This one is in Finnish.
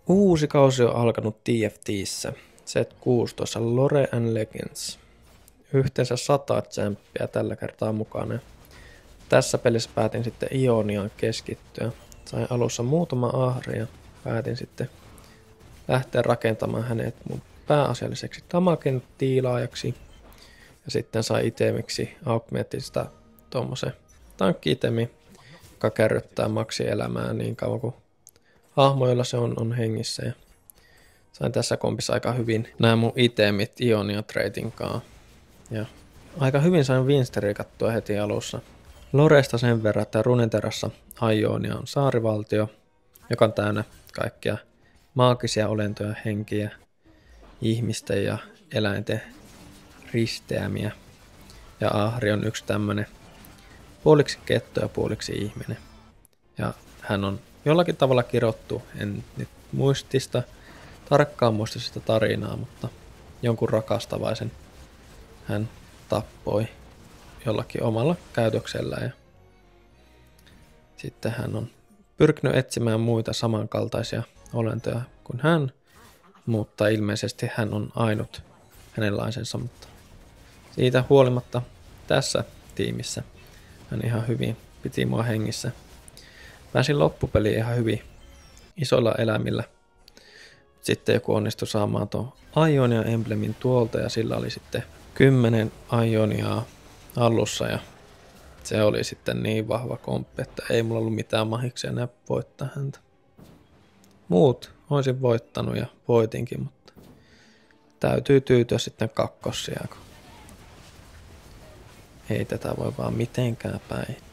Uusi kausi on alkanut TFTissä. Set 16 Lore and Legends. Yhteensä 100 champpia tällä kertaa mukana. Tässä pelissä päätin sitten Ioniaan keskittyä. Sain alussa muutama ahri ja päätin sitten lähteä rakentamaan hänet mun pääasialliseksi damagen tiilaajaksi. Ja sitten sai itemiksi Augmentista tommosen tankki-itemi, joka kärryttää maksielämää niin kauan kuin hahmo, jolla se on hengissä. Ja sain tässä kompissa aika hyvin nämä mun itemit Ionia Tradingkaan. Ja aika hyvin sain Winsteria kattua heti alussa. Loresta sen verran, että Runeterrassa Ionia on saarivaltio, joka on täynnä kaikkia maagisia olentoja, henkiä, ihmisten ja eläinten risteämiä. Ja Ahri on yksi tämmönen puoliksi ketto ja puoliksi ihminen. Ja hän on jollakin tavalla kirottu, en nyt tarkkaan muista sitä tarinaa, mutta jonkun rakastavaisen hän tappoi jollakin omalla käytöksellä. Ja sitten hän on pyrkinyt etsimään muita samankaltaisia olentoja kuin hän, mutta ilmeisesti hän on ainut hänenlaisensa, mutta siitä huolimatta tässä tiimissä hän ihan hyvin piti mua hengissä. Pääsin loppupeliin ihan hyvin isoilla elämillä. Sitten joku onnistui saamaan tuon Ionia emblemin tuolta ja sillä oli sitten 10 Ioniaa hallussa ja se oli sitten niin vahva komppi, että ei mulla ollut mitään mahiksi enää voittaa häntä. Muut olisin voittanut ja voitinkin, mutta täytyy tyytyä sitten kakkossiaan, kun ei tätä voi vaan mitenkään päin.